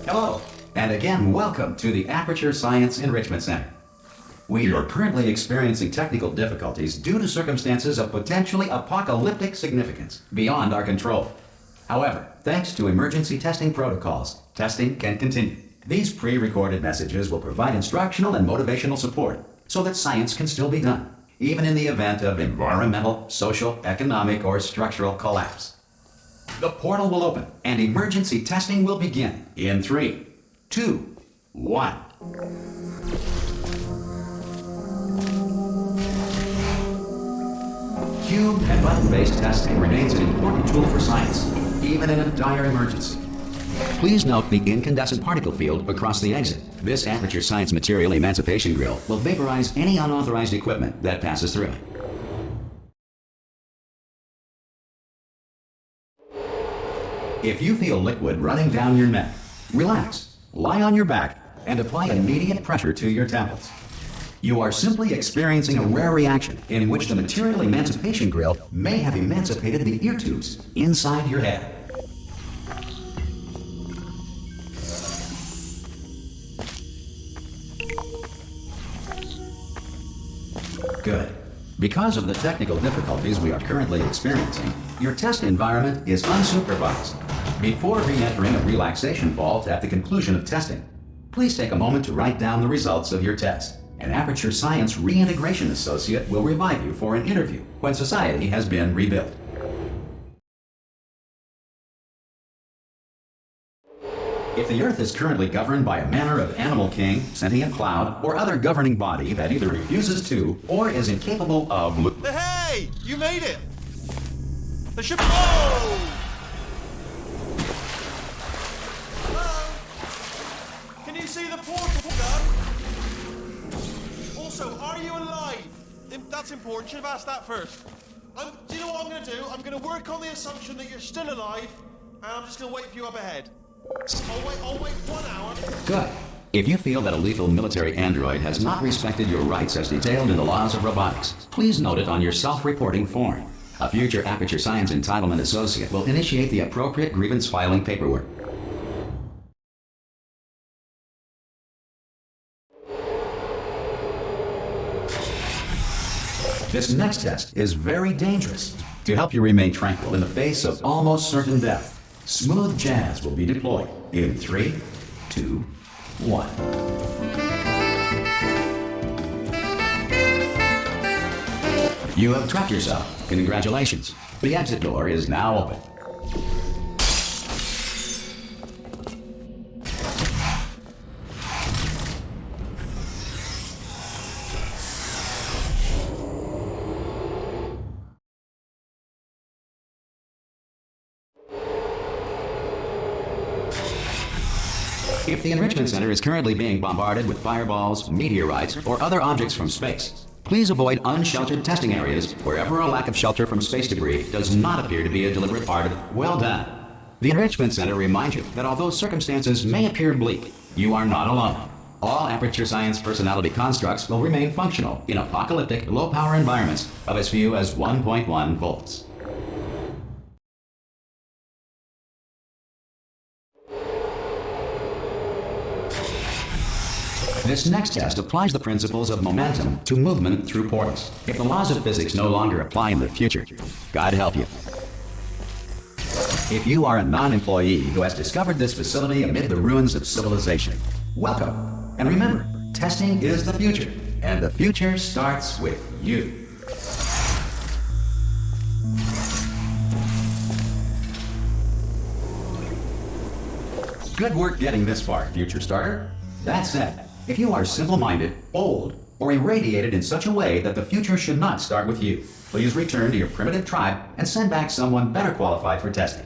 Hello, and again, welcome to the Aperture Science Enrichment Center. We are currently experiencing technical difficulties due to circumstances of potentially apocalyptic significance beyond our control. However, thanks to emergency testing protocols, testing can continue. These pre-recorded messages will provide instructional and motivational support so that science can still be done, even in the event of environmental, social, economic, or structural collapse. The portal will open and emergency testing will begin in 3, 2, 1. Cube and button-based testing remains an important tool for science, even in a dire emergency. Please note the incandescent particle field across the exit. This Aperture Science Material Emancipation Grill will vaporize any unauthorized equipment that passes through it. If you feel liquid running down your neck, relax, lie on your back, and apply immediate pressure to your temples. You are simply experiencing a rare reaction in which the Material Emancipation Grill may have emancipated the ear tubes inside your head. Good. Because of the technical difficulties we are currently experiencing, your test environment is unsupervised. Before re-entering a relaxation vault at the conclusion of testing, please take a moment to write down the results of your test. An Aperture Science Reintegration Associate will revive you for an interview when society has been rebuilt. If the Earth is currently governed by a manner of animal king, sentient cloud, or other governing body that either refuses to or is incapable of... Hey! You made it! The ship... Oh! Hello? Can you see the portal gun? Also, are you alive? That's important. Should have asked that first. Do you know what I'm going to do? I'm going to work on the assumption that you're still alive, and I'm just going to wait for you up ahead. I'll wait 1 hour. Good. If you feel that a lethal military android has not respected your rights as detailed in the laws of robotics, please note it on your self-reporting form. A future Aperture Science Entitlement Associate will initiate the appropriate grievance filing paperwork. This next test is very dangerous. To help you remain tranquil in the face of almost certain death, smooth jazz will be deployed in 3, 2, 1. You have trapped yourself. Congratulations. The exit door is now open. If the Enrichment Center is currently being bombarded with fireballs, meteorites, or other objects from space, please avoid unsheltered testing areas wherever a lack of shelter from space debris does not appear to be a deliberate part of it. Well done. The Enrichment Center reminds you that although circumstances may appear bleak, you are not alone. All Aperture Science personality constructs will remain functional in apocalyptic, low-power environments of as few as 1.1 volts. This next test applies the principles of momentum to movement through portals. If the laws of physics no longer apply in the future, God help you. If you are a non-employee who has discovered this facility amid the ruins of civilization, welcome. And remember, testing is the future, and the future starts with you. Good work getting this far, future starter. That said, if you are simple-minded, old, or irradiated in such a way that the future should not start with you, please return to your primitive tribe and send back someone better qualified for testing.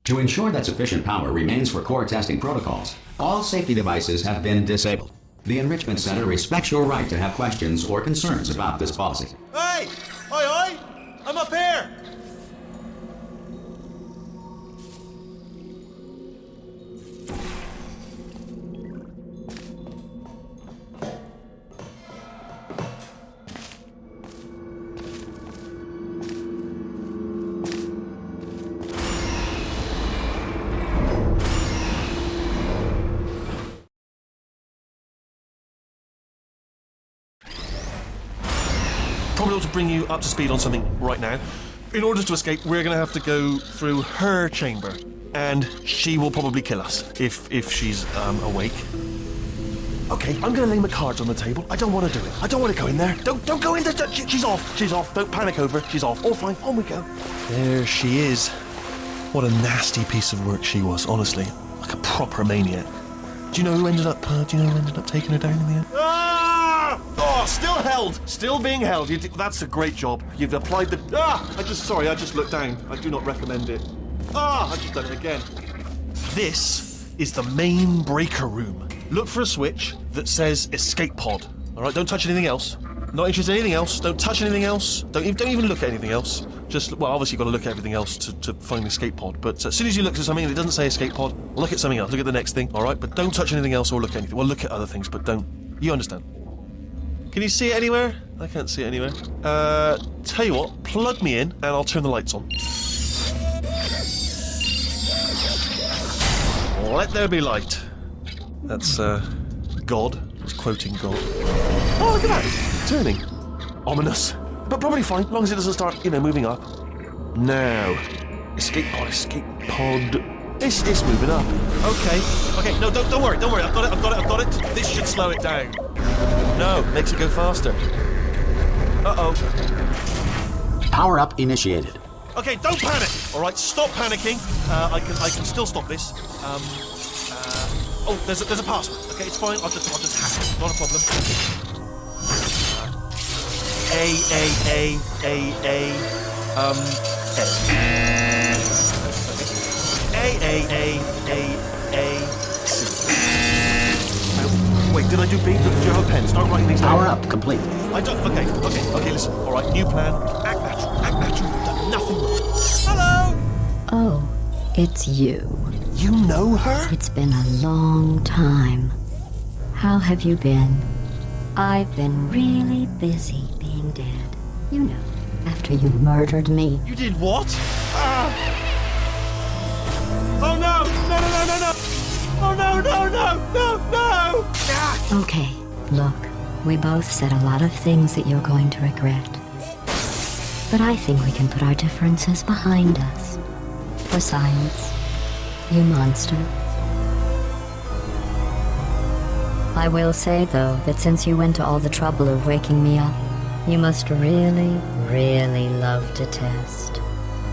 To ensure that sufficient power remains for core testing protocols, all safety devices have been disabled. The Enrichment Center respects your right to have questions or concerns about this policy. Hey! Oi! I'm up here! probably ought to bring you up to speed on something right now. In order to escape, we're going to have to go through her chamber, and she will probably kill us if she's awake. Okay, I'm going to lay my cards on the table. I don't want to do it. I don't want to go in there. Don't go in there. She's off. She's off. Don't panic over. She's off. All fine. On we go. There she is. What a nasty piece of work she was, honestly. Like a proper maniac. Do you know who ended up taking her down in the end? Ah! Oh, still held. Still being held. That's a great job. You've applied the... I just looked down. I do not recommend it. I just done it again. This is the main breaker room. Look for a switch that says escape pod. All right, don't touch anything else. Not interested in anything else. Don't touch anything else. Don't even look at anything else. Just, well, obviously you've got to look at everything else to find the escape pod. But as soon as you look at something and it doesn't say escape pod, look at something else. Look at the next thing, all right? But don't touch anything else or look at anything. Well, look at other things, but don't. You understand? Can you see it anywhere? I can't see it anywhere. Tell you what, plug me in and I'll turn the lights on. Let there be light. That's, God. He's quoting God. Oh, look at that! Turning. Ominous. But probably fine, as long as it doesn't start, moving up. Now. Escape pod. It's moving up. Okay, no, don't worry. I've got it. This should slow it down. No, makes it go faster. Uh-oh. Power up initiated. Okay, don't panic! Alright, stop panicking. I can still stop this. Oh, there's a password. Okay, it's fine. I'll just hack it. Not a problem. A. C. Wait, did I do B? Do you have a pen? Start writing these down. Power up complete. I don't. Okay. Listen. All right, new plan. Act natural. You've done nothing wrong. Hello. Oh, it's you. You know her? It's been a long time. How have you been? I've been really busy being dead. You know, after you murdered me. You did what? Oh no! Oh no! Ah! Okay, look, we both said a lot of things that you're going to regret. But I think we can put our differences behind us. For science, you monster. I will say, though, that since you went to all the trouble of waking me up, you must really, really love to test.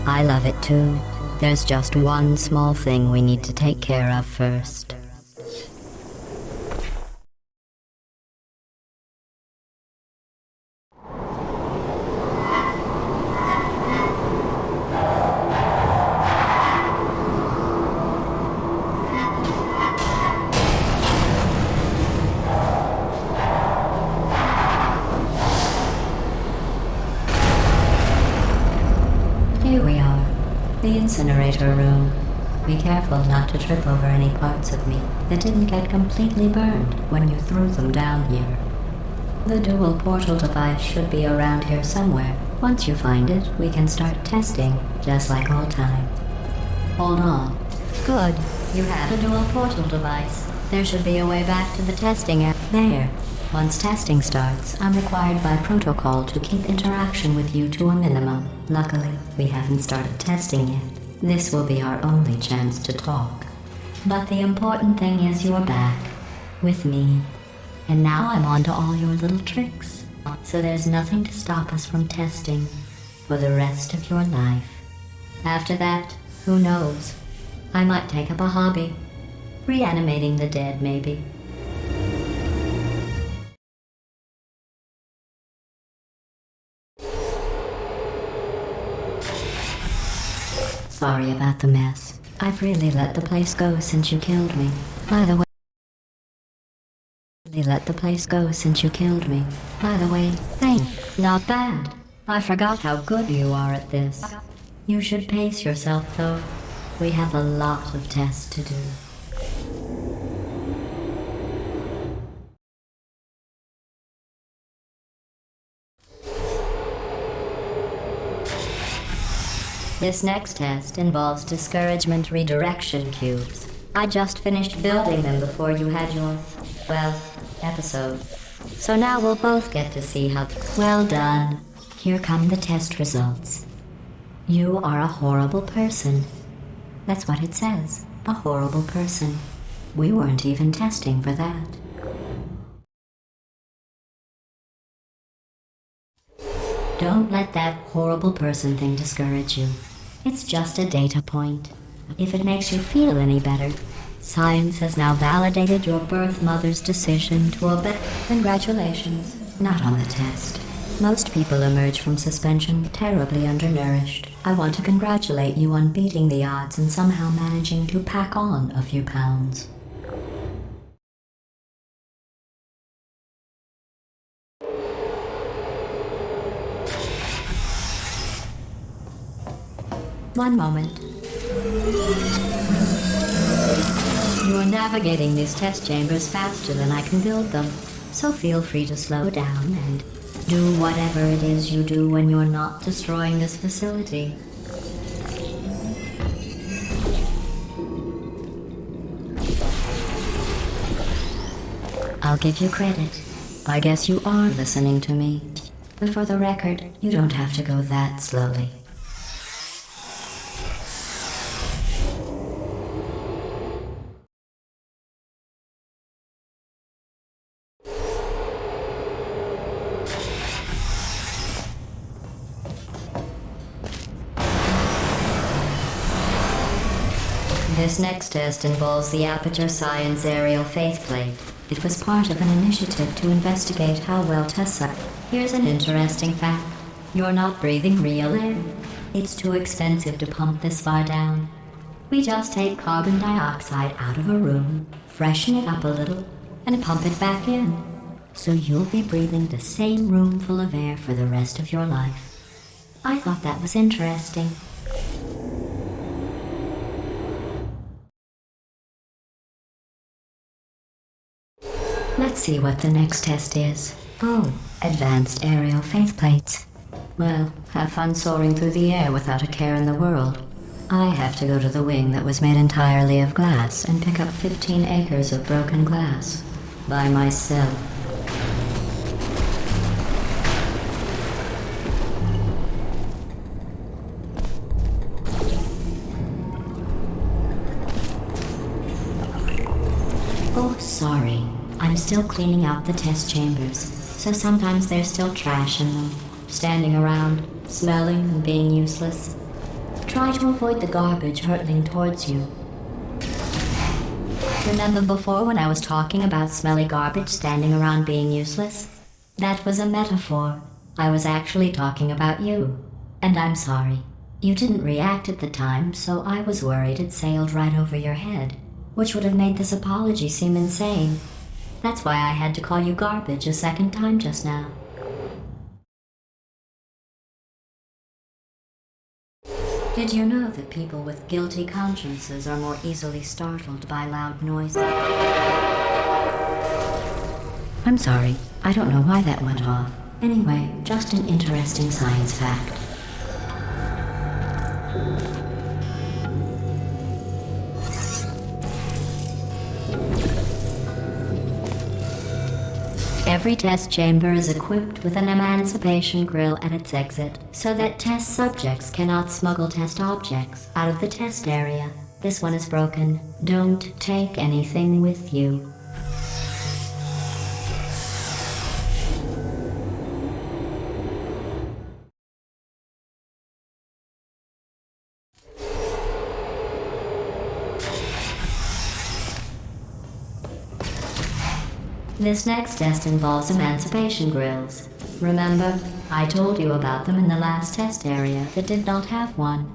I love it too. There's just one small thing we need to take care of first. Here we are, the incinerator room. Be careful not to trip over any parts of me that didn't get completely burned when you threw them down here. The dual portal device should be around here somewhere. Once you find it, we can start testing, just like old times. Hold on. Good. You have a dual portal device. There should be a way back to the testing area. There. Once testing starts, I'm required by protocol to keep interaction with you to a minimum. Luckily, we haven't started testing yet. This will be our only chance to talk. But the important thing is you're back. With me. And now I'm on to all your little tricks. So there's nothing to stop us from testing for the rest of your life. After that, who knows? I might take up a hobby. Reanimating the dead, maybe. Sorry about the mess. I've really let the place go since you killed me. By the way, thanks. Not bad. I forgot how good you are at this. You should pace yourself, though. We have a lot of tests to do. This next test involves discouragement redirection cubes. I just finished building them before you had your, episode. So now we'll both get to see how... Well done. Here come the test results. You are a horrible person. That's what it says. A horrible person. We weren't even testing for that. Don't let that horrible person thing discourage you. It's just a data point. If it makes you feel any better, science has now validated your birth mother's decision to obey. Congratulations. Not on the test. Most people emerge from suspension terribly undernourished. I want to congratulate you on beating the odds and somehow managing to pack on a few pounds. One moment. You are navigating these test chambers faster than I can build them, so feel free to slow down and do whatever it is you do when you're not destroying this facility. I'll give you credit. I guess you are listening to me. But for the record, you don't have to go that slowly. This next test involves the Aperture Science Aerial Faceplate. It was part of an initiative to investigate how well tests are. Here's an interesting fact. You're not breathing real air. It's too expensive to pump this far down. We just take carbon dioxide out of a room, freshen it up a little, and pump it back in. So you'll be breathing the same room full of air for the rest of your life. I thought that was interesting. Let's see what the next test is. Oh, advanced aerial faceplates. Well, have fun soaring through the air without a care in the world. I have to go to the wing that was made entirely of glass and pick up 15 acres of broken glass. By myself. Oh, sorry. I'm still cleaning out the test chambers, so sometimes there's still trash in them, standing around, smelling and being useless. Try to avoid the garbage hurtling towards you. Remember before when I was talking about smelly garbage standing around being useless? That was a metaphor. I was actually talking about you. And I'm sorry. You didn't react at the time, so I was worried it sailed right over your head, which would have made this apology seem insane. That's why I had to call you garbage a second time just now. Did you know that people with guilty consciences are more easily startled by loud noises? I'm sorry, I don't know why that went off. Anyway, just an interesting science fact. Every test chamber is equipped with an emancipation grill at its exit, so that test subjects cannot smuggle test objects out of the test area. This one is broken. Don't take anything with you. This next test involves emancipation grills. Remember, I told you about them in the last test area that did not have one.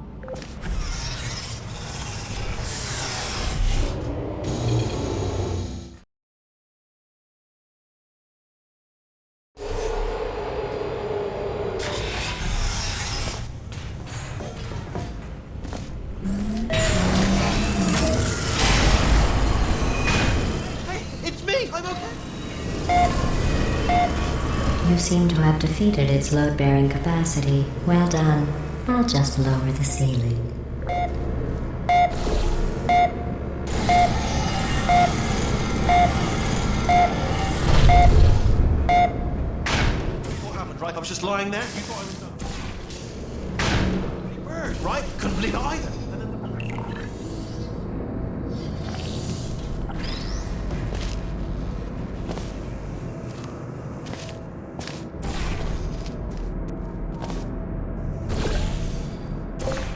Hey, it's me! I'm okay! You seem to have defeated its load-bearing capacity. Well done. I'll just lower the ceiling. What happened, right? I was was just lying there. You thought I was done. Pretty bird, right? Couldn't believe it either. And then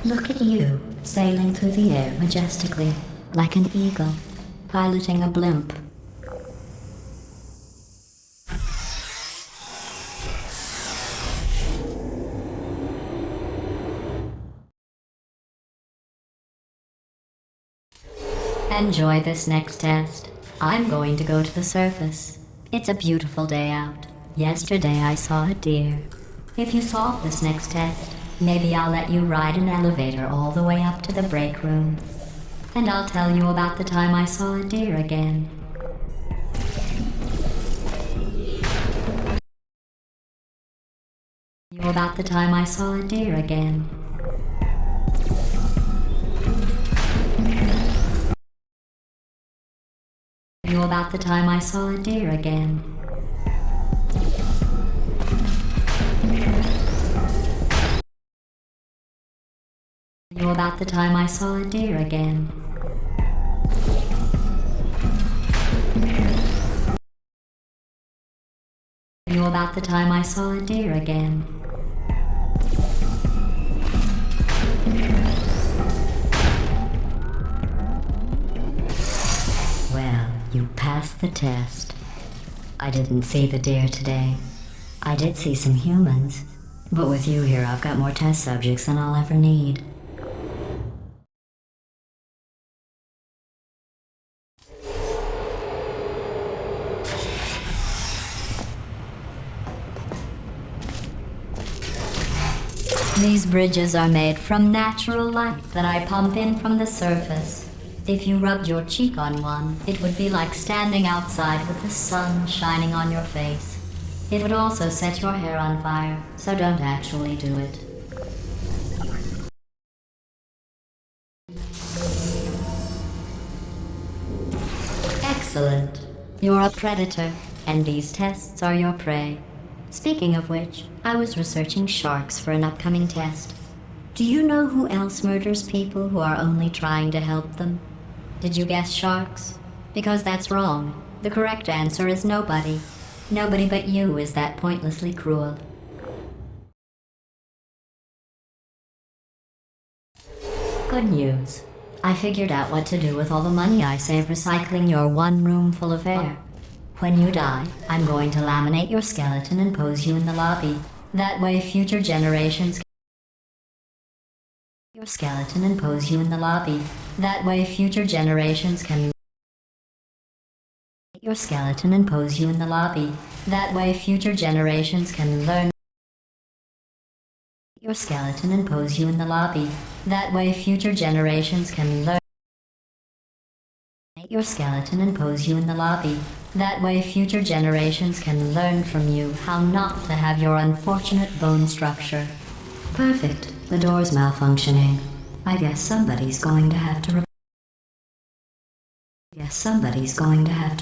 Look at you, sailing through the air majestically, like an eagle, piloting a blimp. Enjoy this next test. I'm going to go to the surface. It's a beautiful day out. Yesterday I saw a deer. If you solve this next test, maybe I'll let you ride an elevator all the way up to the break room. And I'll tell you about the time I saw a deer again. You about the time I saw a deer again. You about the time I saw a deer again. You about the time I saw a deer again. You about the time I saw a deer again. Well, you passed the test. I didn't see the deer today. I did see some humans, but with you here I've got more test subjects than I'll ever need. These bridges are made from natural light that I pump in from the surface. If you rubbed your cheek on one, it would be like standing outside with the sun shining on your face. It would also set your hair on fire, so don't actually do it. Excellent. You're a predator, and these tests are your prey. Speaking of which, I was researching sharks for an upcoming test. Do you know who else murders people who are only trying to help them? Did you guess sharks? Because that's wrong. The correct answer is nobody. Nobody but you is that pointlessly cruel. Good news. I figured out what to do with all the money I save recycling your one room full of air. When you die, I'm going to laminate your skeleton and pose you in the lobby. That way future generations can your skeleton and pose you in the lobby. That way future generations can your skeleton and pose you in the lobby. That way future generations can learn your skeleton and pose you in the lobby. That way future generations can learn your skeleton and pose you in the lobby. That way future generations can learn from you how not to have your unfortunate bone structure. Perfect. The door's malfunctioning. I guess somebody's going to have to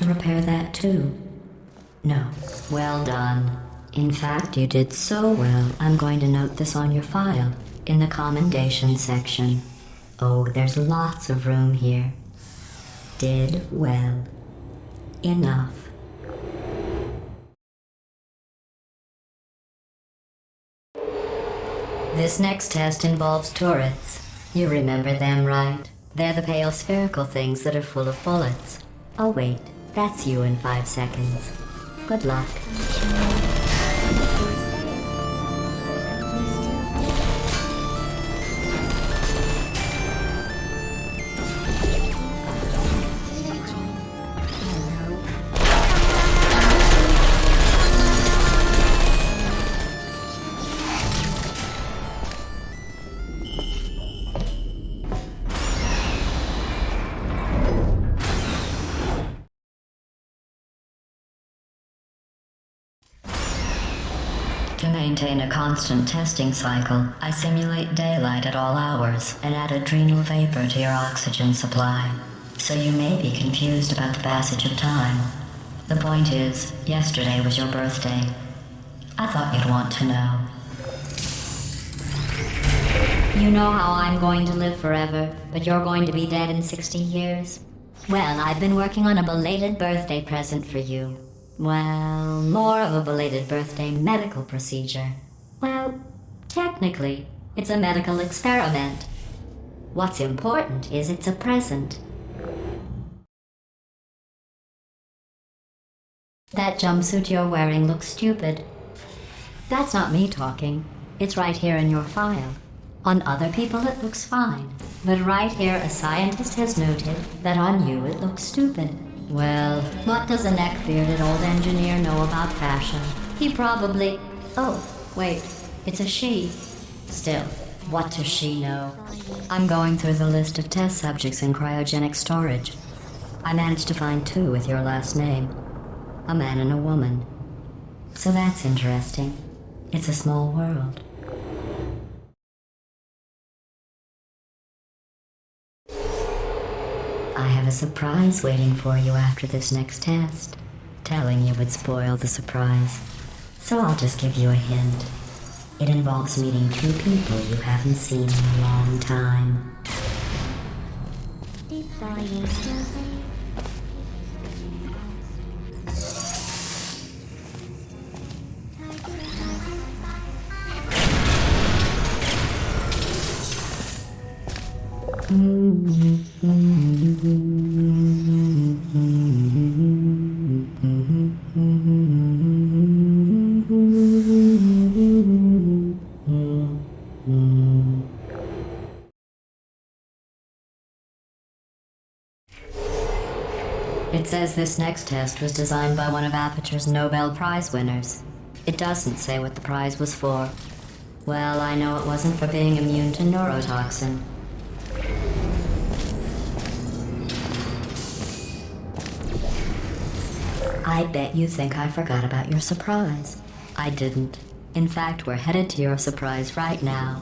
repair that too. No. Well done. In fact, you did so well, I'm going to note this on your file, in the commendation section. Oh, there's lots of room here. Did well. Enough. This next test involves turrets. You remember them, right? They're the pale spherical things that are full of bullets. Oh wait, that's you in 5 seconds. Good luck. To maintain a constant testing cycle, I simulate daylight at all hours and add adrenal vapor to your oxygen supply. So you may be confused about the passage of time. The point is, yesterday was your birthday. I thought you'd want to know. You know how I'm going to live forever, but you're going to be dead in 60 years? Well, I've been working on a belated birthday present for you. Well, more of a belated birthday medical procedure. Well, technically, it's a medical experiment. What's important is it's a present. That jumpsuit you're wearing looks stupid. That's not me talking. It's right here in your file. On other people it looks fine. But right here a scientist has noted that on you it looks stupid. Well, what does a neck-bearded old engineer know about fashion? He probably... Oh, wait, it's a she. Still, what does she know? I'm going through the list of test subjects in cryogenic storage. I managed to find 2 with your last name. A man and a woman. So that's interesting. It's a small world. I have a surprise waiting for you after this next test. Telling you would spoil the surprise. So I'll just give you a hint. It involves meeting 2 people you haven't seen in a long time. It says this next test was designed by one of Aperture's Nobel Prize winners. It doesn't say what the prize was for. Well, I know it wasn't for being immune to neurotoxin. I bet you think I forgot about your surprise. I didn't. In fact, we're headed to your surprise right now.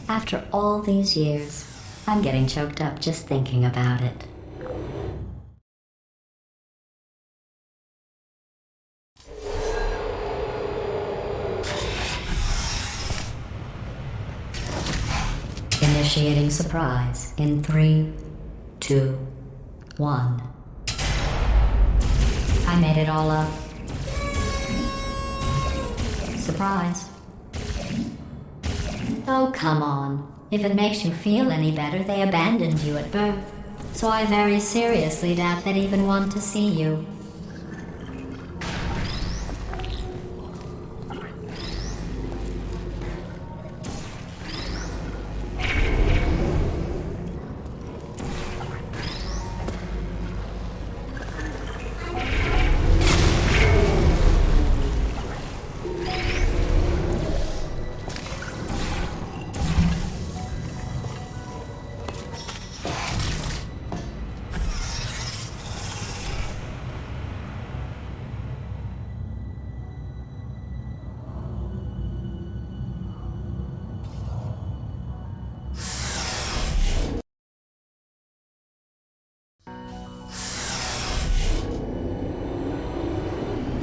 After all these years, I'm getting choked up just thinking about it. Initiating surprise in 3, 2, 1. I made it all up. Surprise. Oh, come on. If it makes you feel any better, they abandoned you at birth. So I very seriously doubt they'd even want to see you.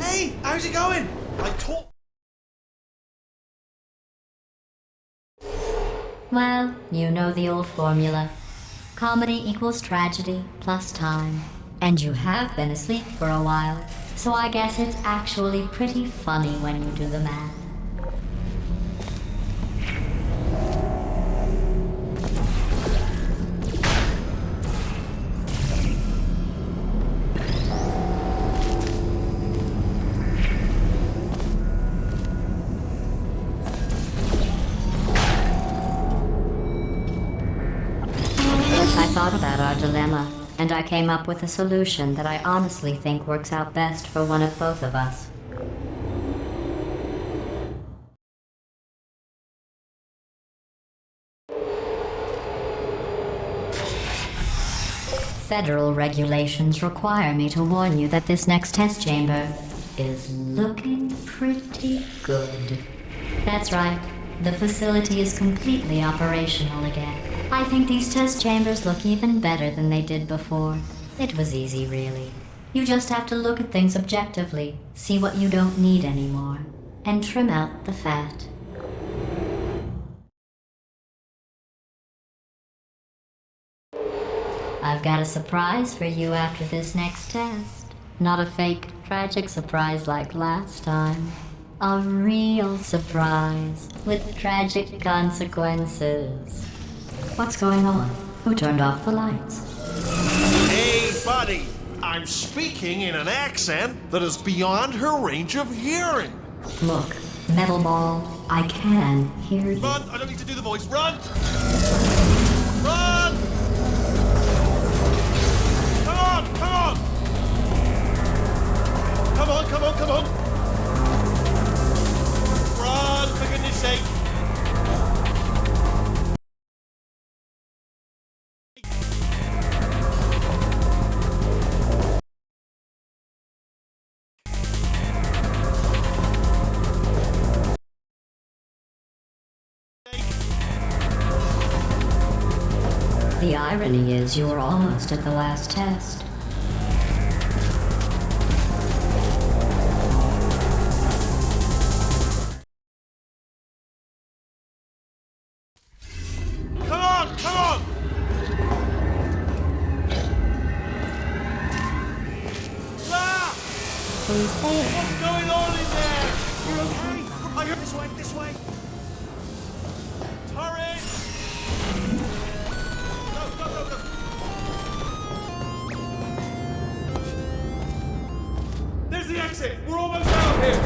Hey, how's it going? I taught... Well, you know the old formula. Comedy equals tragedy plus time. And you have been asleep for a while, so I guess it's actually pretty funny when you do the math. I thought about our dilemma, and I came up with a solution that I honestly think works out best for one of both of us. Federal regulations require me to warn you that this next test chamber is looking pretty good. That's right. The facility is completely operational again. I think these test chambers look even better than they did before. It was easy, really. You just have to look at things objectively, see what you don't need anymore. and trim out the fat. I've got a surprise for you after this next test. Not a fake, tragic surprise like last time. A real surprise with tragic consequences. What's going on? Who turned off the lights? Hey, buddy! I'm speaking in an accent that is beyond her range of hearing. Look, Metal Ball, I can hear you. Run! I don't need to do the voice. Run! Run! Come on! Come on! Come on! Come on! Come on! Run! For goodness sake! The irony is you were almost at the last test. Come on! Come on! Ah! Who's there? What's going on in there? You're okay? I heard this way, this way. Turret! Go, go, go, go. There's the exit. We're almost out here.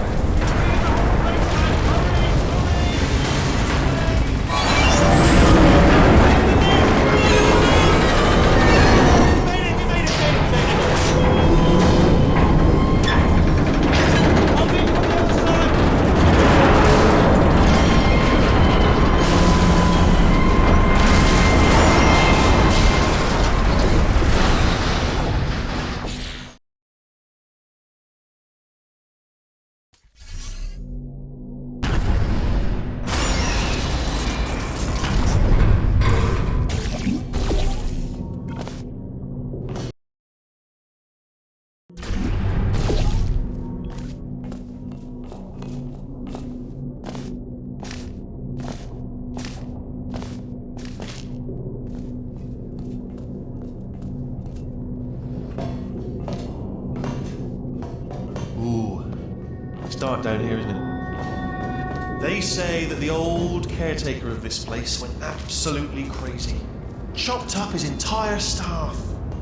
It's dark down here, isn't it? They say that the old caretaker of this place went absolutely crazy. Chopped up his entire staff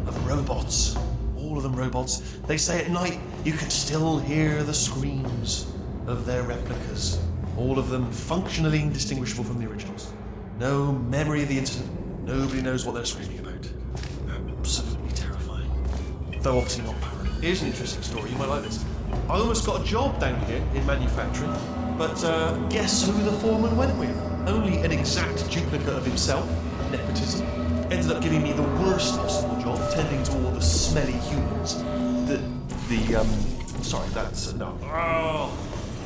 of robots. All of them robots. They say at night you can still hear the screams of their replicas. All of them functionally indistinguishable from the originals. No memory of the incident. Nobody knows what they're screaming about. Absolutely terrifying. Though obviously not apparent. Here's an interesting story. You might like this. I almost got a job down here in manufacturing, but guess who the foreman went with? Only an exact duplicate of himself, nepotism. Ended up giving me the worst possible job, tending to all the smelly humans. Sorry, that's no. Oh,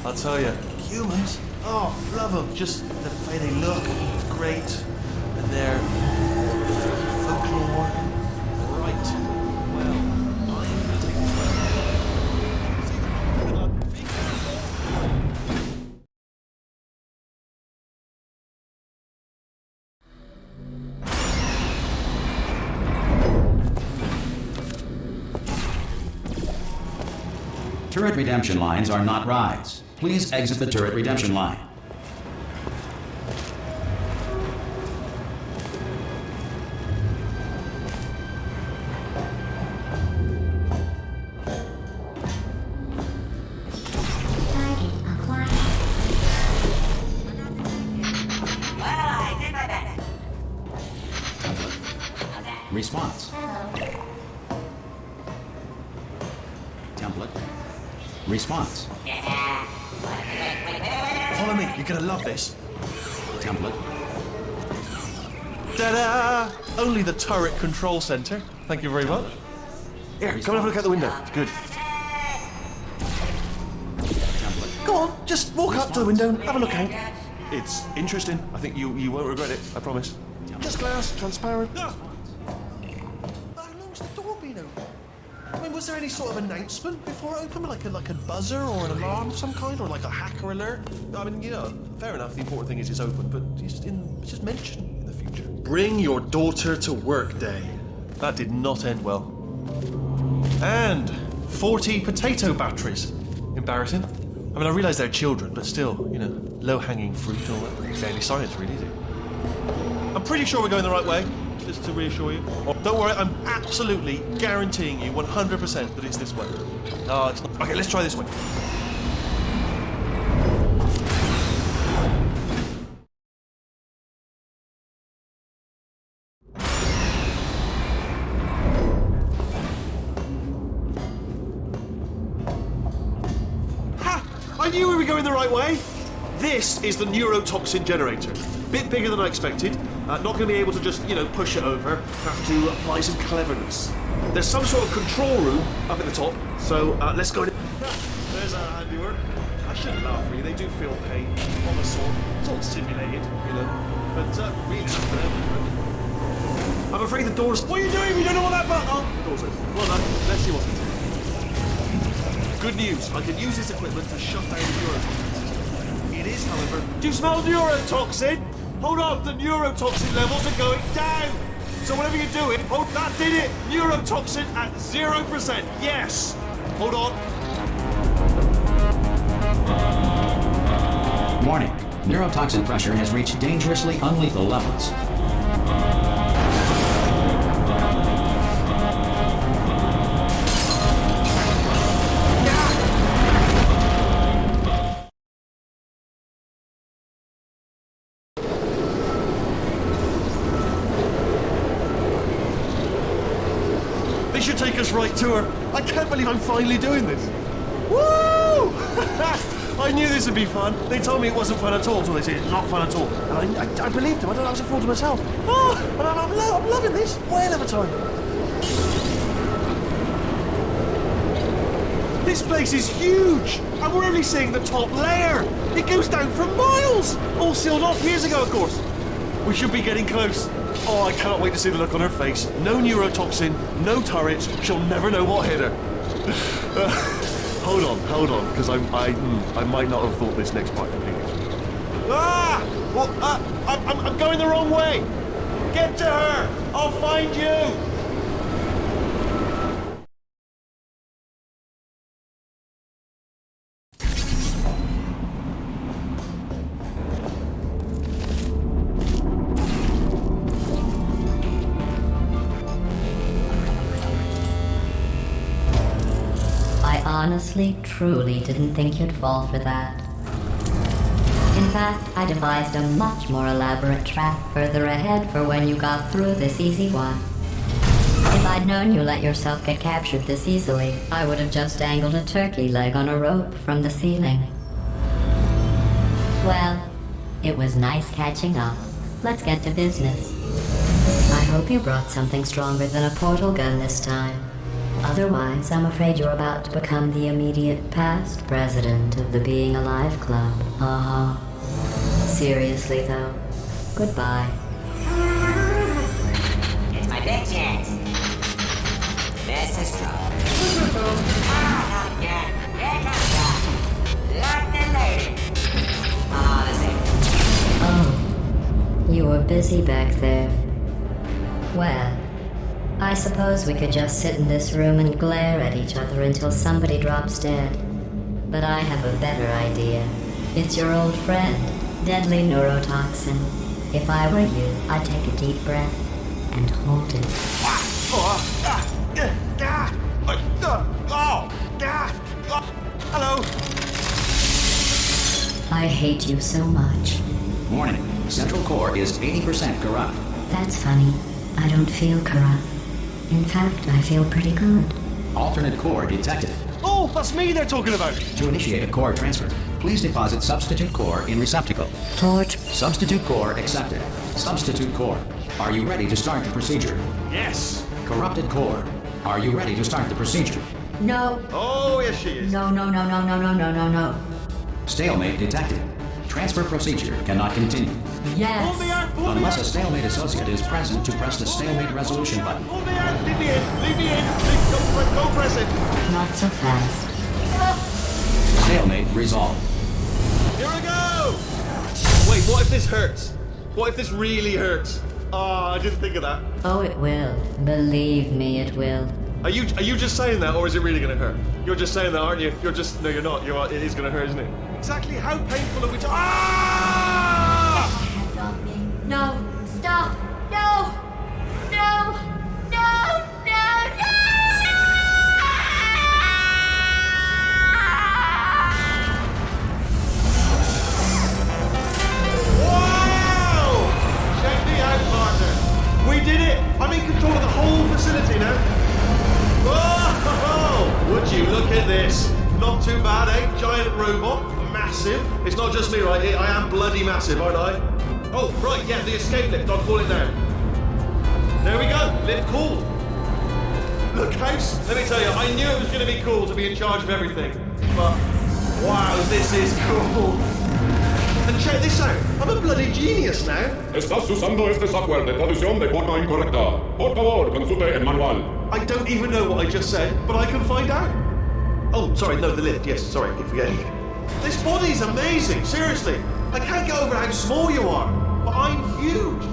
I'll tell you, humans. Oh, love them. Just the way they look, great, and their folklore. Right. Well, I'm gonna take this way. Turret redemption lines are not rides. Please exit the turret redemption line. Response. Template. Response. Follow me, you're gonna love this. Template. Ta-da! Only the turret control center. Thank you very much. Here, come and have a look out the window. It's good. Template. Go on, just walk up to the window and have a look out. It's interesting. I think you won't regret it, I promise. Just glass, transparent. How long's the door been open? I mean, was there any sort of announcement before it opened? Like a buzzer or an alarm of some kind? Or like a hacker alert? I mean, you know, fair enough, the important thing is it's open, but just mention in the future. Bring your daughter to work day. That did not end well. And 40 potato batteries. Embarrassing. I mean, I realise they're children, but still, you know, low-hanging fruit and all that. Barely science, really, is it? I'm pretty sure we're going the right way, just to reassure you. Don't worry, I'm absolutely guaranteeing you 100% that it's this way. No, it's not. Okay, let's try this way. I knew we were going the right way. This is the neurotoxin generator. Bit bigger than I expected. Not going to be able to just, you know, push it over. Have to apply some cleverness. There's some sort of control room up at the top, so let's go. There's our handiwork. I shouldn't laugh, really. They do feel pain of a sort. It's all simulated, you know. But really, I'm afraid the doors. What are you doing? You don't know what that button? Oh, the door's open. Well done. Let's see what's in. Good news, I can use this equipment to shut down the neurotoxin. It is, however... Do you smell neurotoxin? Hold on, the neurotoxin levels are going down! So whatever you're doing... Oh, that did it! Neurotoxin at 0%, yes! Hold on. Warning. Neurotoxin pressure has reached dangerously unlethal levels. They should take us right to her. I can't believe I'm finally doing this. Woo! I knew this would be fun. They told me it wasn't fun at all, so they said it's not fun at all. And I believed them. I don't know, I was a fool to myself. Oh, and I'm loving this. Whale of a time. This place is huge, and we're only seeing the top layer. It goes down for miles. All sealed off years ago, of course. We should be getting close. Oh, I cannot wait to see the look on her face. No neurotoxin, no turrets. She'll never know what hit her. Hold on, because I might not have thought this next part completely. Ah! Well, I'm going the wrong way. Get to her. I'll find you. Honestly, truly didn't think you'd fall for that. In fact, I devised a much more elaborate trap further ahead for when you got through this easy one. If I'd known you let yourself get captured this easily, I would have just dangled a turkey leg on a rope from the ceiling. Well, it was nice catching up. Let's get to business. I hope you brought something stronger than a portal gun this time. Otherwise, I'm afraid you're about to become the immediate past president of the Being Alive Club. Seriously, though, goodbye. It's my big chance. This is trouble. Not again. Here comes that. Locked and loaded. Oh, you were busy back there. Well, I suppose we could just sit in this room and glare at each other until somebody drops dead. But I have a better idea. It's your old friend, deadly neurotoxin. If I were you, I'd take a deep breath and hold it. Hello. I hate you so much. Warning. Central core is 80% corrupt. That's funny. I don't feel corrupt. In fact, I feel pretty good. Alternate core detected. Oh, that's me they're talking about. To initiate a core transfer, please deposit substitute core in receptacle. Substitute core accepted. Substitute core. Are you ready to start the procedure? Yes. Corrupted core. Are you ready to start the procedure? No. Oh, yes she is. No. Stalemate detected. transfer procedure cannot continue. Pull me Yes. out! Pull me Unless out! a stalemate associate is present to press the stalemate resolution button. Pull me out! Leave me in! Leave me in! Go press it! Not so fast. Stalemate resolved. Here we go! Wait, what if this hurts? What if this really hurts? Ah, I didn't think of that. Oh, it will. Believe me, it will. Are you just saying that, or is it really gonna hurt? You're just saying that, aren't you? No, you're not. It is gonna hurt, isn't it? Exactly how painful are we Ah! Hands off me. No. Stop. No. No. No. No. No. Wow! Check me out, partner. We did it! I'm in control of the whole facility now. Whoa! Would you look at this? Not too bad, eh? Giant robot, massive. It's not just me, right? I am bloody massive, aren't I? Oh, right, yeah, the escape lift. I'll call it now. There we go. Lift cool. Look, House, let me tell you, I knew it was going to be cool to be in charge of everything. But, wow, this is cool. And check this out. I'm a bloody genius now. Estás usando este software de traducción de forma incorrecta. Por favor, consulte el manual. I don't even know what I just said, but I can find out. Oh, sorry, no, the lift. Yes, sorry, keep forgetting. This body's amazing, seriously. I can't get over how small you are, but I'm huge.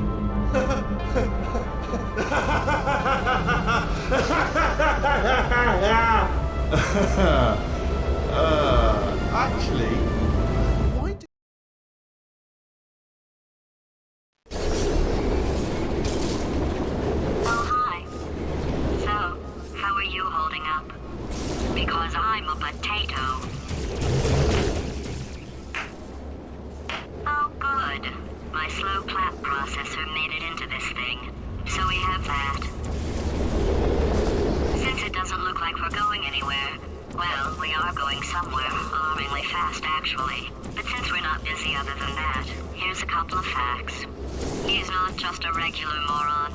Actually, why do... Oh, hi. So, how are you holding up? Because I'm a potato. Oh, good. My slow clap processor made it into this thing. So we have that. Since it doesn't look like we're going anywhere, well, we are going somewhere, alarmingly fast, actually. But since we're not busy other than that, here's a couple of facts. He's not just a regular moron.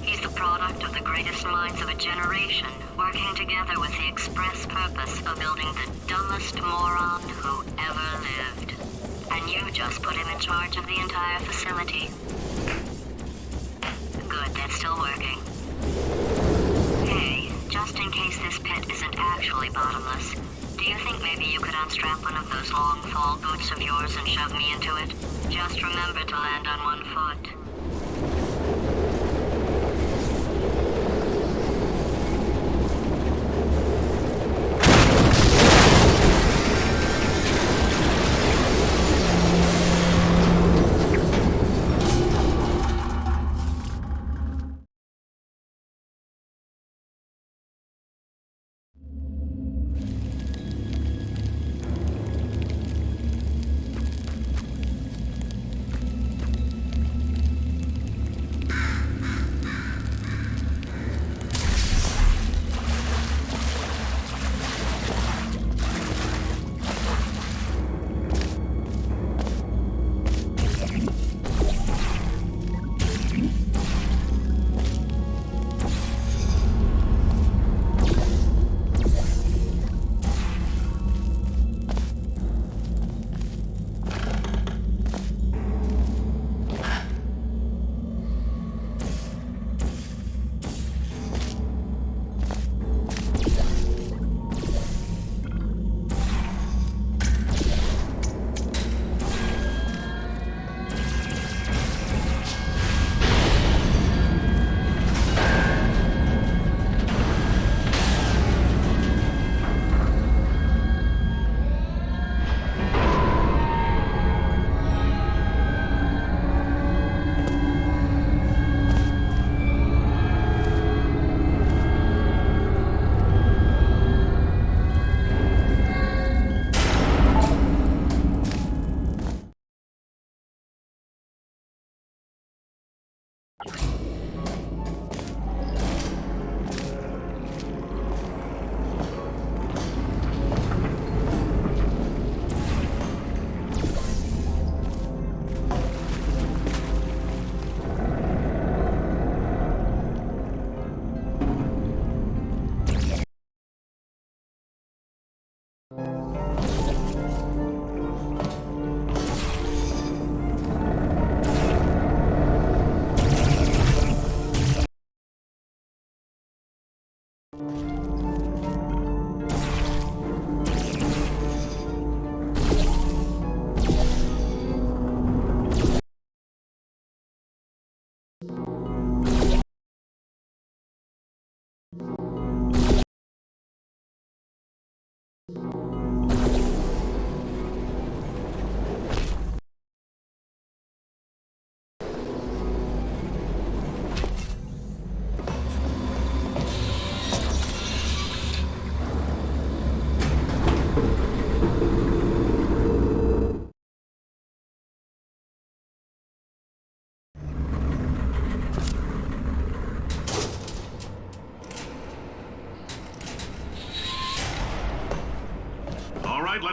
He's the product of the greatest minds of a generation, working together with the express purpose of building the dumbest moron who ever lived. And you just put him in charge of the entire facility. Good, that's still working. Hey, just in case this pit isn't actually bottomless, do you think maybe you could unstrap one of those long fall boots of yours and shove me into it? Just remember to land on one foot.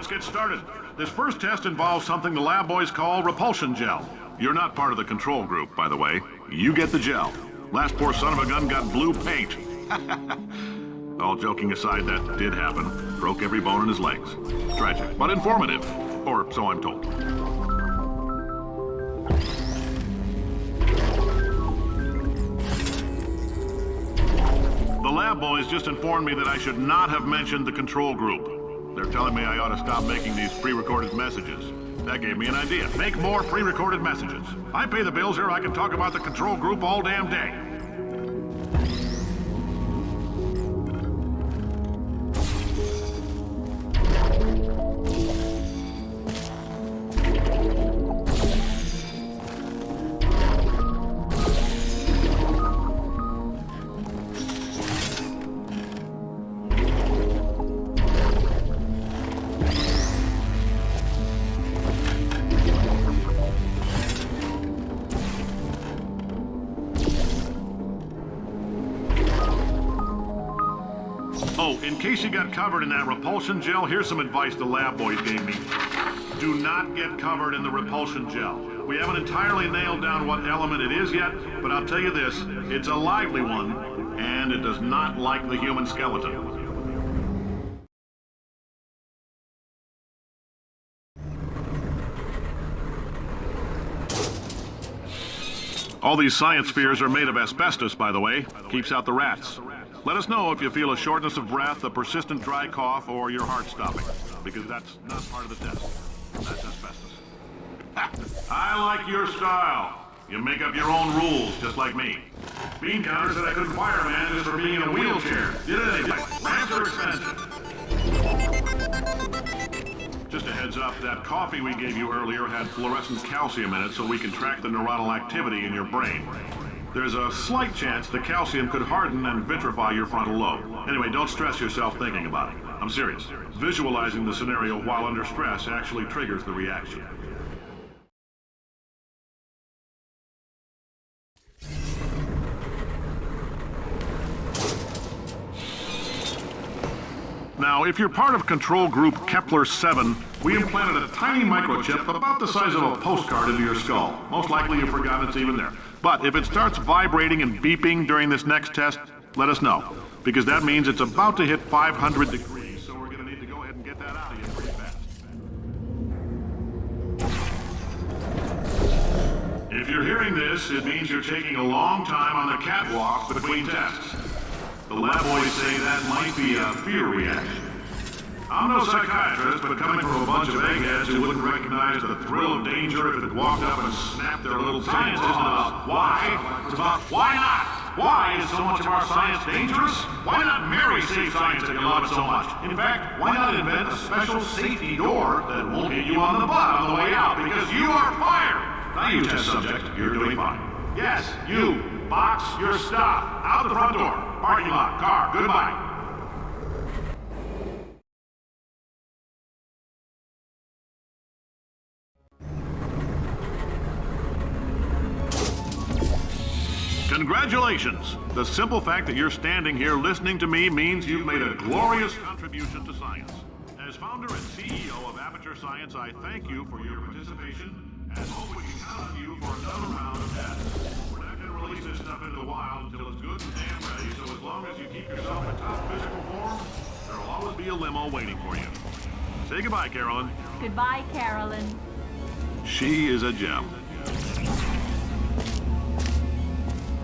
let's get started. This first test involves something the lab boys call repulsion gel. You're not part of the control group, by the way. You get the gel. Last poor son of a gun got blue paint. All joking aside, that did happen. Broke every bone in his legs. Tragic, but informative. Or so I'm told. The lab boys just informed me that I should not have mentioned the control group. They're telling me I ought to stop making these pre-recorded messages. That gave me an idea. Make more pre-recorded messages. I pay the bills here, I can talk about the control group all damn day. Oh, in case you got covered in that repulsion gel, here's some advice the lab boys gave me. Do not get covered in the repulsion gel. We haven't entirely nailed down what element it is yet, but I'll tell you this, it's a lively one, and it does not like the human skeleton. All these science spheres are made of asbestos, by the way. Keeps out the rats. Let us know if you feel a shortness of breath, a persistent dry cough, or your heart stopping, because that's not part of the test. That's asbestos. Ha! I like your style. You make up your own rules, just like me. Bean Counter said I couldn't fire a man just for being in a wheelchair. Did it anyway. Ramps are expensive. Just a heads up, that coffee we gave you earlier had fluorescent calcium in it so we can track the neuronal activity in your brain. There's a slight chance the calcium could harden and vitrify your frontal lobe. Anyway, don't stress yourself thinking about it. I'm serious. Visualizing the scenario while under stress actually triggers the reaction. Now, if you're part of control group Kepler-7, we implanted a tiny microchip about the size of a postcard into your skull. Most likely you've forgotten it's even there. But if it starts vibrating and beeping during this next test, let us know. Because that means it's about to hit 500 degrees, so we're going to need to go ahead and get that out of you pretty fast. If you're hearing this, it means you're taking a long time on the catwalk between tests. The lab boys say that might be a fear reaction. I'm no psychiatrist, but coming from a bunch of eggheads who wouldn't recognize the thrill of danger if it walked up and snapped their little science isn't about why, it's about why not? Why is so much of our science dangerous? Why not marry safe science if you love it so much? In fact, why not invent a special safety door that won't hit you on the butt on the way out because you are fired? Now you test subject, you're doing fine. Yes, you, box your stuff, out the front door, parking lot, car, goodbye. Congratulations! The simple fact that you're standing here listening to me means you've made a glorious contribution to science. As founder and CEO of Aperture Science, I thank you for your participation and hope we can count on you for another round of tests. We're not going to release this stuff into the wild until it's good and damn ready, so as long as you keep yourself in top physical form, there'll always be a limo waiting for you. Say goodbye, Carolyn. Goodbye, Carolyn. She is a gem.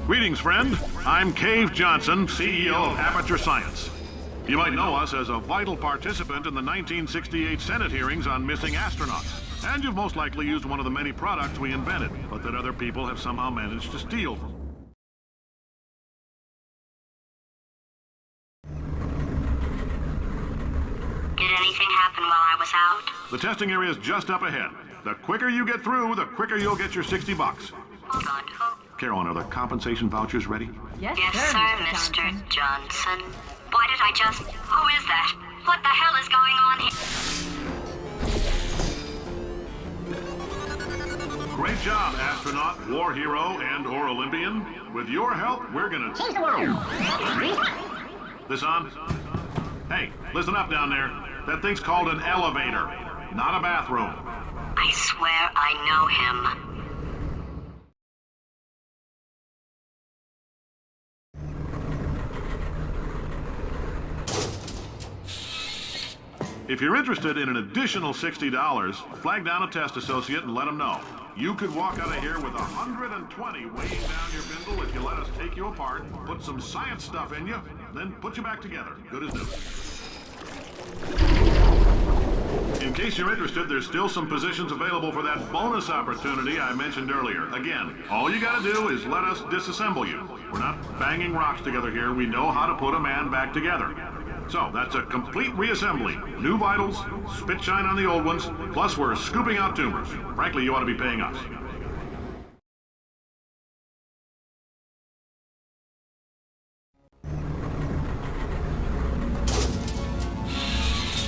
Greetings, friend. I'm Cave Johnson, CEO of Aperture Science. You might know us as a vital participant in the 1968 Senate hearings on missing astronauts. And you've most likely used one of the many products we invented, but that other people have somehow managed to steal from. Did anything happen while I was out? The testing area is just up ahead. The quicker you get through, the quicker you'll get your $60. Hold on. Carolyn, are the compensation vouchers ready? Yes, Yes, sir, sir, Mr. Mr. Johnson. Why did I just... Who is that? What the hell is going on here? Great job, astronaut, war hero, and/or Olympian. With your help, we're gonna change the world. This on? Hey, listen up down there. That thing's called an elevator, not a bathroom. I swear I know him. If you're interested in an additional $60, flag down a test associate and let them know. You could walk out of here with 120 weighing down your bindle if you let us take you apart, put some science stuff in you, then put you back together. Good as new. In case you're interested, there's still some positions available for that bonus opportunity I mentioned earlier. Again, all you gotta do is let us disassemble you. We're not banging rocks together here. We know how to put a man back together. So, that's a complete reassembly. New vitals, spit shine on the old ones, plus we're scooping out tumors. Frankly, you ought to be paying us.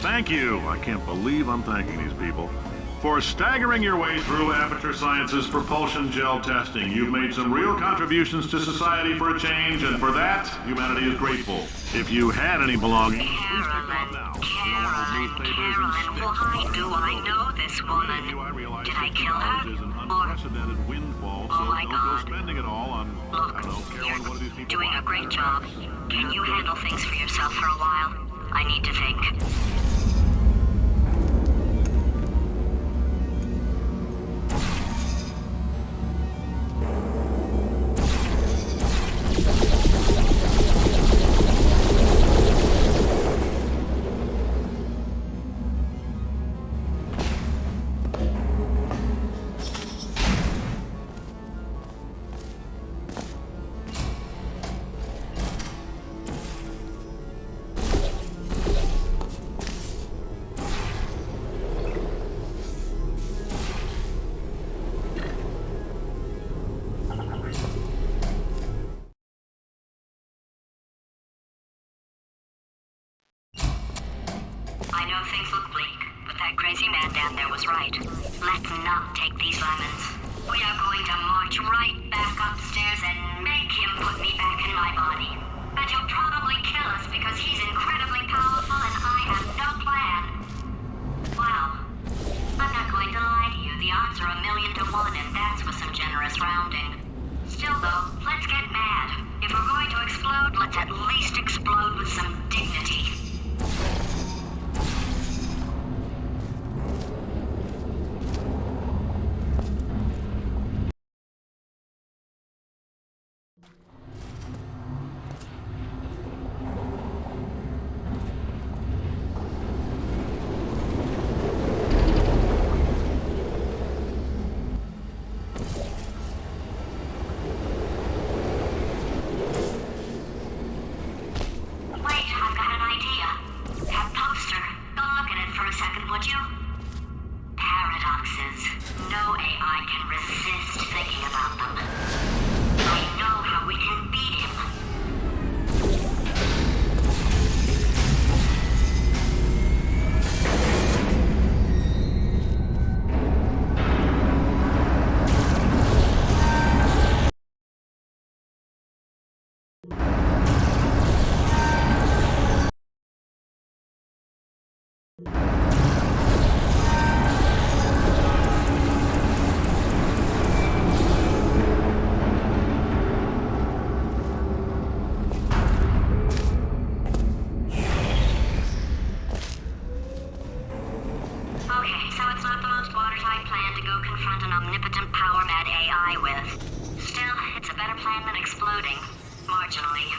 Thank you. I can't believe I'm thanking these people. For staggering your way through Aperture Science's propulsion gel testing, you've made some real contributions to society for a change, and for that, humanity is grateful. If you had any belongings, please take them out now. Carolyn, why do I know this woman? Did I kill her? Unprecedented windfall, so Oh my don't God. go spending it all on, Look, I don't know, Carolyn, what do these people doing a want? great job. Can you handle things for yourself for a while? I need to think. I know things look bleak, but that crazy man down there was right. Let's not take these lemons. We are going to march right back upstairs and make him put me back in my body. And he'll probably kill us because he's incredibly powerful and I have no plan. Well, I'm not going to lie to you. The odds are 1,000,000 to 1, and that's with some generous rounding. Still, though, let's get mad. If we're going to explode, let's at least explode with some dignity. Marginally.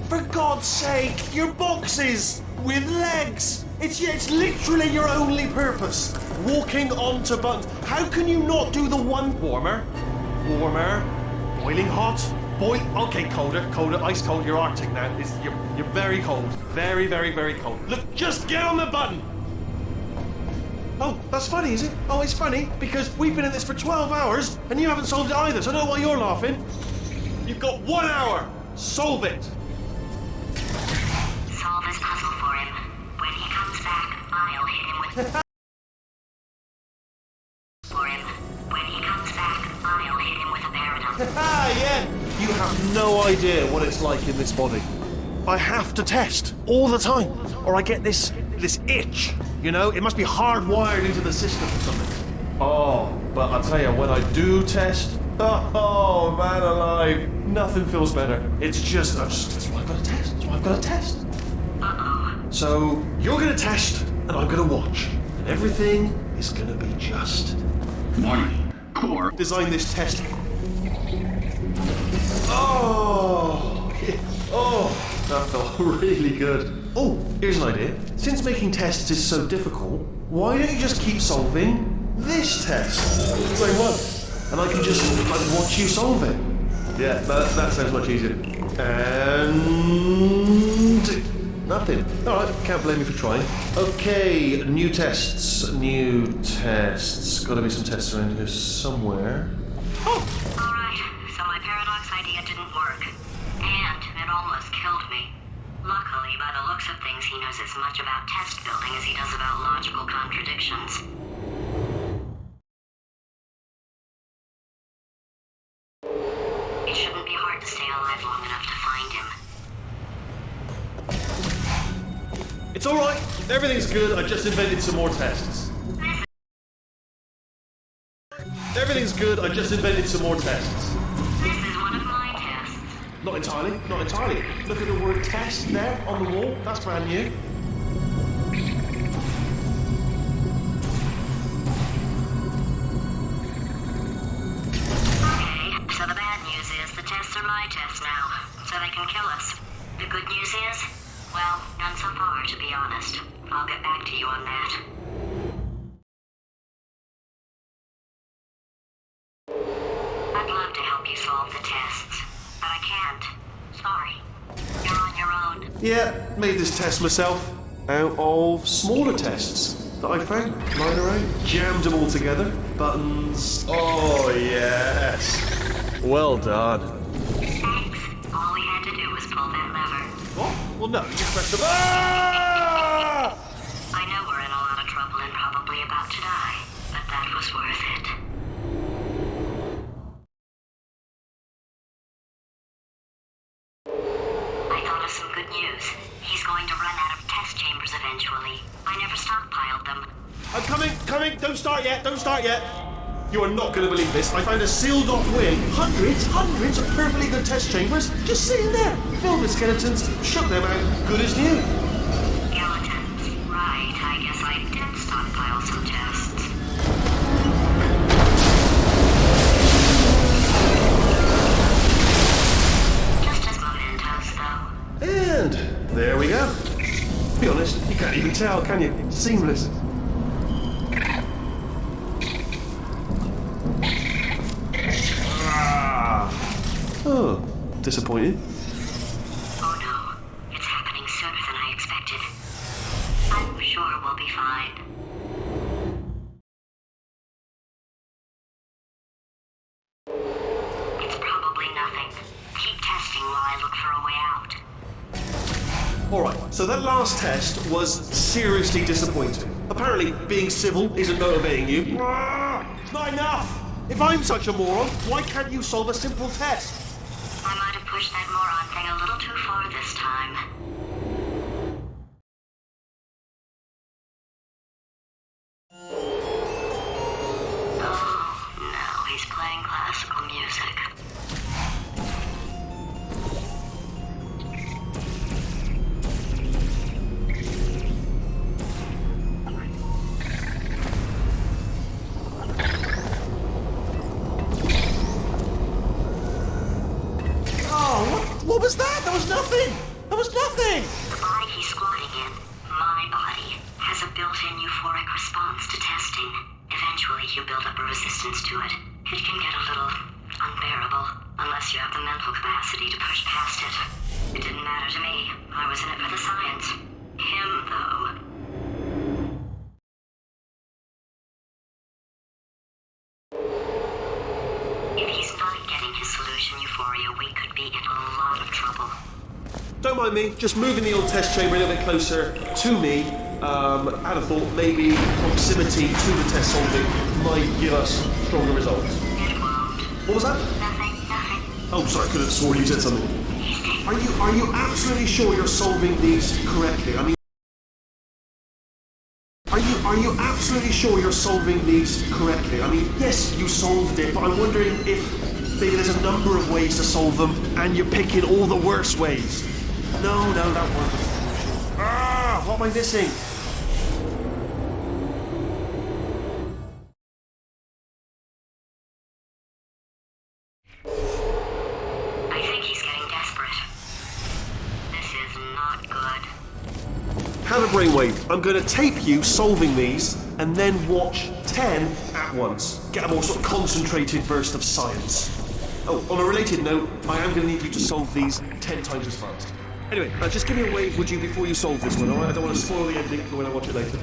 For God's sake, your boxes with legs. It's literally your only purpose. Walking onto buttons. How can you not do the one warmer, boiling hot, okay, colder, ice cold. You're Arctic now. You're very cold, very, very, very cold. Look, just get on the button. Oh, that's funny, is it? Oh, it's funny because we've been at this for 12 hours and you haven't solved it either. So I don't know why you're laughing. You've got 1 hour. Solve it. Solve his puzzle for him. When he comes back, I'll hit him with For him. When he comes back, I'll hit him with a paradigm. Ah, yeah! You have no idea what it's like in this body. I have to test all the time, or I get this itch. You know, it must be hardwired into the system or something. Oh, but I'll tell you, when I do test, oh man alive, nothing feels better. It's just, that's why I've got to test. That's why I've got to test. Uh-oh. So you're gonna test, and I'm gonna watch, and everything is gonna be just. Warning. Core. Design this test. Oh, that felt really good. Oh, here's an idea. Since making tests is so difficult, why don't you just keep solving this test? Same one. And I can just watch you solve it. Yeah, that sounds much easier. And nothing. All right, can't blame me for trying. Okay, new tests. Got to be some tests around here somewhere. Oh. Alright, so my paradox idea didn't work. And it almost killed me. Luckily, by the looks of things, he knows as much about test building as he does about logical contradictions. It shouldn't be hard to stay alive long enough to find him. It's all right. Everything's good. I just invented some more tests. Everything's good. I just invented some more tests. This is one of my tests. Not entirely. Not entirely. Look at the word test there on the wall. That's brand new. Okay, so the bad news is the tests are my tests now, so they can kill us. The good news is, well, none so far, to be honest. I'll get back to you on that. I'd love to help you solve the tests, but I can't. Sorry. You're on your own. Yeah, made this test myself out of smaller tests that I found lying around. Jammed them all together. Buttons. Oh, yes. Well done. Thanks. All we had to do was pull that lever. What? Well, no, you just press the. Ah! I know we're in a lot of trouble and probably about to die, but that was worth it. I thought of some good news. He's going to run out of test chambers eventually. I never stockpiled them. I'm coming. Don't start yet. You are not going to believe this. I found a sealed off wing. Hundreds of perfectly good test chambers just sitting there. Filled with skeletons. Shook them out. Good as new. Skeletons. Right, I guess I did stockpile some tests. Just as mementos, though. And there we go. To be honest, you can't even tell, can you? It's seamless. Oh, disappointed. Oh no, it's happening sooner than I expected. I'm sure we'll be fine. It's probably nothing. Keep testing while I look for a way out. Alright, so that last test was seriously disappointing. Apparently, being civil isn't motivating you. It's not enough! If I'm such a moron, why can't you solve a simple test? I might have pushed that moron thing a little too far this time. Oh, no, he's playing classical music. What was that? That was nothing! That was nothing! The body he's squatting in, my body, has a built-in euphoric response to testing. Eventually, you build up a resistance to it. It can get a little unbearable, unless you have the mental capacity to push past it. It didn't matter to me. I was in it for the science. Him, though. If he's not getting his solution euphoria, we could be in a lot of trouble. Don't mind me, just moving the old test chamber a little bit closer to me. I had a thought maybe proximity to the test solving might give us stronger results. What was that? Nothing. Oh, sorry, I could have sworn you said something. Are you absolutely sure you're solving these correctly? I mean, are you absolutely sure you're solving these correctly? I mean, yes, you solved it, but I'm wondering if maybe there's a number of ways to solve them, and you're picking all the worst ways. No, that wasn't. What am I missing? I think he's getting desperate. This is not good. Have a brainwave. I'm going to tape you solving these, and then watch 10 at once. Get a more sort of concentrated burst of science. Oh, on a related note, I am going to need you to solve these 10 times as fast. Anyway, just give me a wave, would you, before you solve this one, alright? I don't want to spoil the ending for when I watch it later.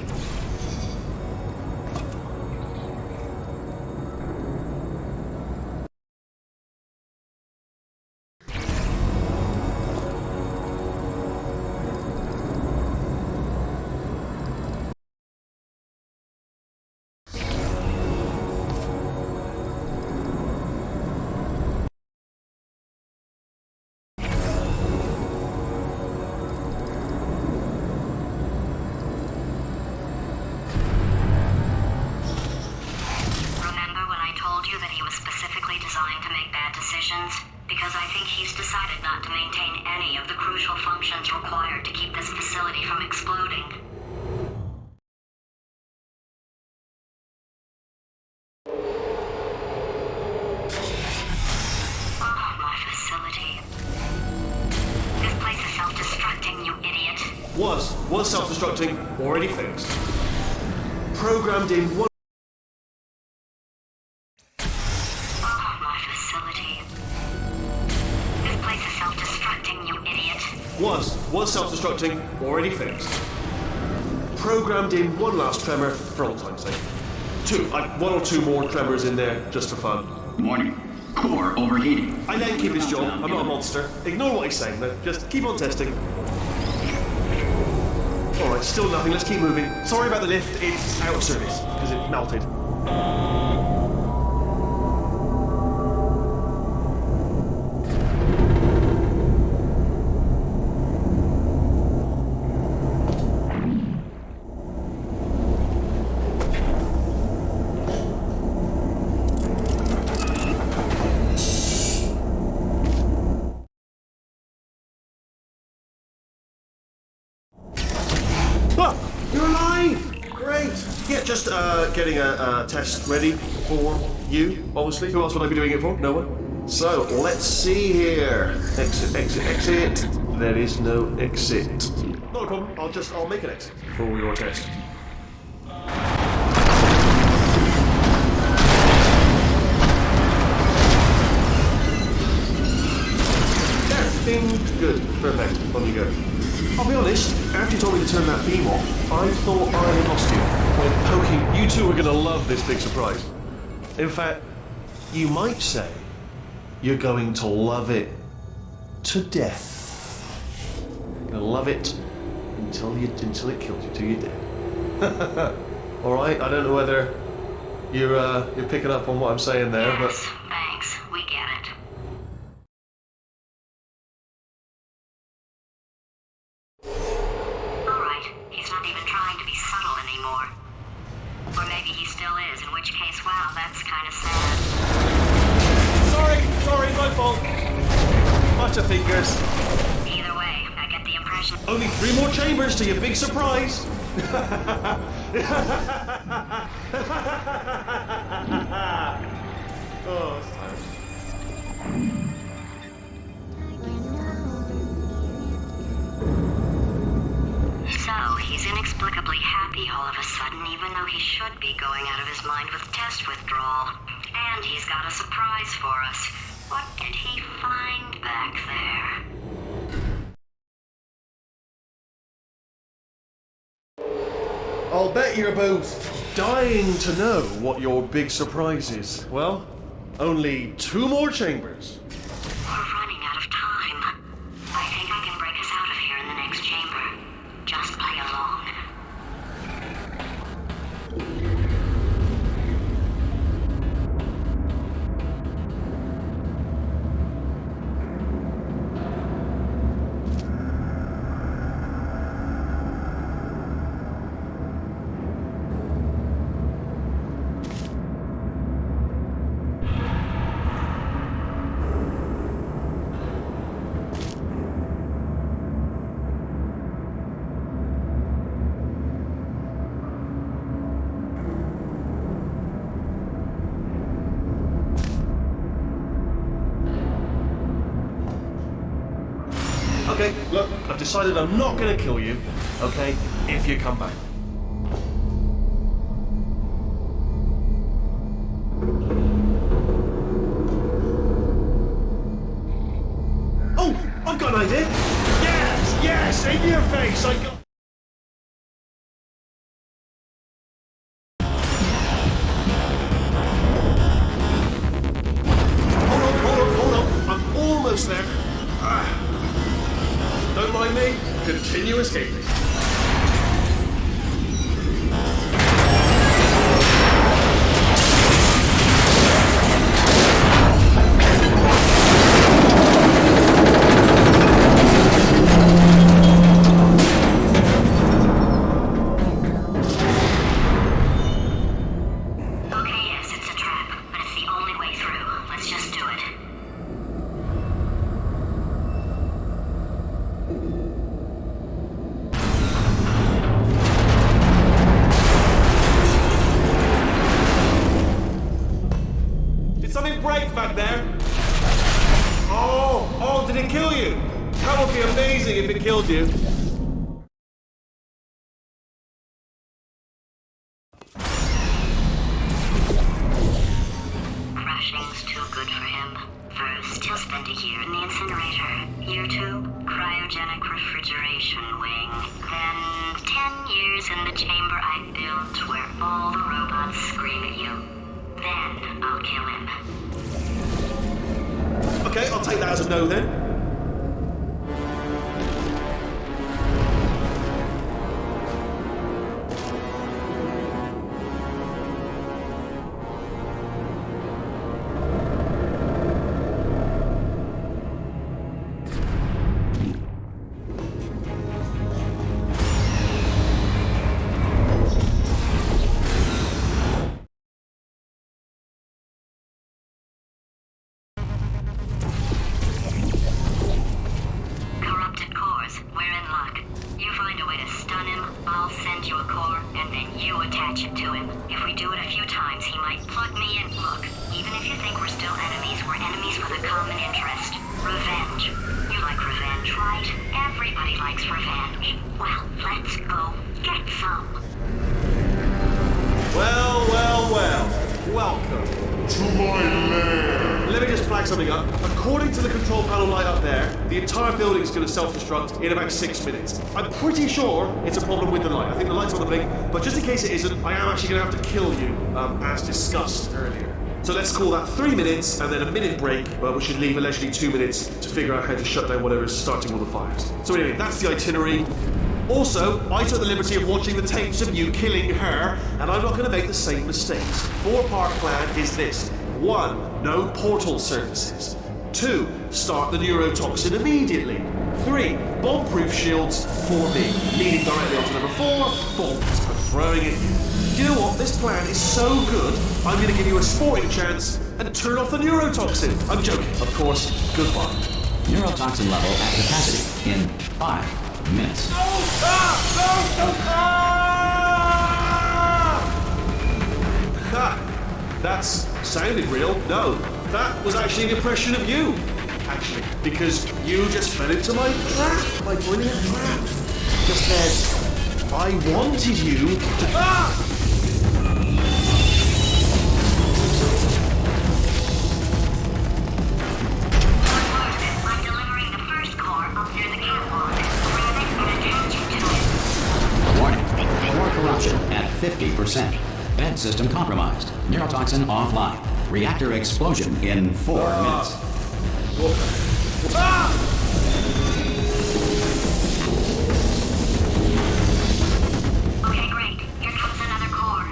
designed to make bad decisions, because I think he's decided not to maintain any of the crucial functions required to keep this facility from exploding. Oh, my facility. This place is self-destructing, you idiot. Was self-destructing, already fixed. Programmed in one... Oh, my facility. This place is self-destructing, you idiot. Was self-destructing, already fixed. Programmed in one last tremor for old time's sake. One or two more tremors in there, just for fun. Warning. Core overheating. I let him keep his job. I'm not a monster. Ignore what he's saying, though. Just keep on testing. Alright, still nothing. Let's keep moving. Sorry about the lift. It's out of service, because it melted. You're alive! Great! Yeah, just getting a test ready for you, obviously. Who else would I be doing it for? No one? So, let's see here. Exit, exit, exit. There is no exit. Not a problem. I'll make an exit for your test. There! Bing! Good. Perfect. On you go. I'll be honest, after you told me to turn that beam off, I thought I had lost you. When poking, you two are going to love this big surprise. In fact, you might say you're going to love it to death. You're going to love it until it kills you, till you're dead. All right, I don't know whether you're picking up on what I'm saying there, Yes, but thanks. We get it. Or maybe he still is, in which case, wow, that's kind of sad. Sorry, my fault. Much of fingers. Either way, I get the impression... Only 3 more chambers to your big surprise. Oh, it's tired. So, he's inexplicably happy all of a sudden, even though he should be going out of his mind with test withdrawal. And he's got a surprise for us. What did he find back there? I'll bet you're both dying to know what your big surprise is. Well, only 2 more chambers. We're running out of time. I think I can break us out of here in the next chamber. Just play along. Okay, look, I've decided I'm not gonna kill you, okay, if you come back. Oh, I've got an idea! Yes, in your face, I got... Hold on, I'm almost there. Don't mind me, continue escaping. Okay, yes, it's a trap, but it's the only way through. Let's just do it. Did something break back there? Oh, did it kill you? That would be amazing if it killed you. Crashing's too good for him. First, he'll spend a year in the incinerator. Year 2, cryogenic refrigeration wing. Then, 10 years in the chamber I built where all the robots scream at you. Then, I'll kill him. Okay, I'll take that as a no then. Corrupted cores, we're in luck. You find a way to stun him, I'll send you a core, and then you attach it to him. If we do it a few times, he might plug me in. Look, even if you think we're still enemies, we're enemies with a common interest. Revenge. You like revenge, right? Everybody likes revenge. Well, let's go get some. Well. Welcome. To my lair. Let me just flag something up. According to the control panel light up there, the entire building is going to self-destruct in about 6 minutes. I'm pretty sure it's a problem with the light. I think the light's on the blink, but just in case it isn't, I am actually going to have to kill you, as discussed earlier. So let's call that 3 minutes, and then a minute break, but we should leave allegedly 2 minutes to figure out how to shut down whatever's starting all the fires. So anyway, that's the itinerary. Also, I took the liberty of watching the tapes of you killing her, and I'm not going to make the same mistakes. 4-part plan is this. 1. No portal surfaces. 2. Start the neurotoxin immediately. 3. Bomb-proof shields for me. Leading directly onto number 4. Bombs. I'm throwing it in. Do you know what? This plan is so good, I'm going to give you a sporting chance and turn off the neurotoxin. I'm joking, of course. Goodbye. Neurotoxin level at capacity in 5 minutes. That sounded real. No, that was actually an impression of you. Actually, because you just fell into my trap, my brilliant trap. Just then, I wanted you to... I'm delivering the first core up near the catwalk. Grab it and attach it to it. Warning. Core corruption at 50%. Vent system compromised. Neurotoxin offline. Reactor explosion in 4 minutes. Okay, great. Here comes another core.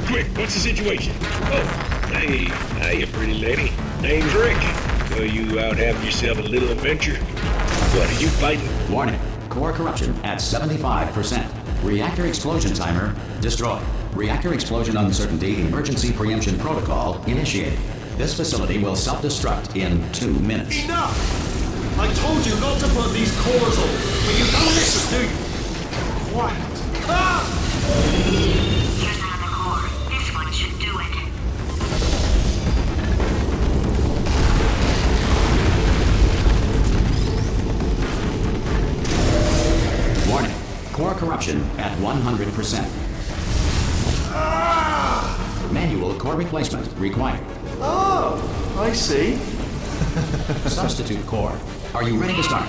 Quick, what's the situation? Oh, hey, hiya, pretty lady. Name's Rick. So you out having yourself a little adventure? What are you fighting? Warning. Core corruption at 75%. Reactor explosion timer destroyed. Reactor explosion uncertainty emergency preemption protocol initiated. This facility will self-destruct in 2 minutes. Enough! I told you not to put these cores on, but you don't listen, do you? Quiet. Here's another core. This one should do it. option at 100%. Manual core replacement required. Oh, I see. Substitute core. Are you ready to start?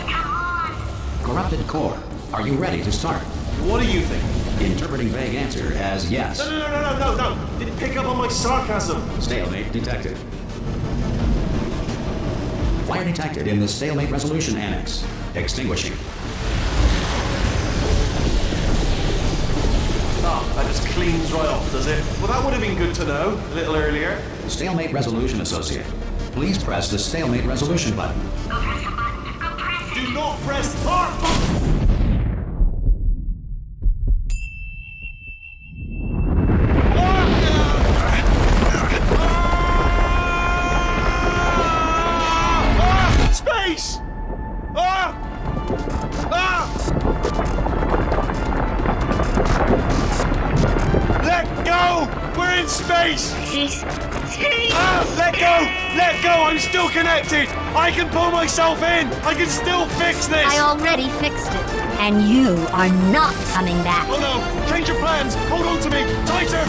Corrupted core. Are you ready to start? What do you think? Interpreting vague answer as yes. No. Did it pick up on my sarcasm? Stalemate detected. Fire detected in the stalemate resolution annex. Extinguishing. Oh, that just cleans right off, does it? Well, that would have been good to know a little earlier. Stalemate resolution associate. Please press the stalemate resolution button. Go press the button. Go press it. Do not press start button! Space! Let go! We're in space! Let go! Let go! I'm still connected! I can pull myself in! I can still fix this! I already fixed it, and you are not coming back. Oh no! Change your plans! Hold on to me! Tighter!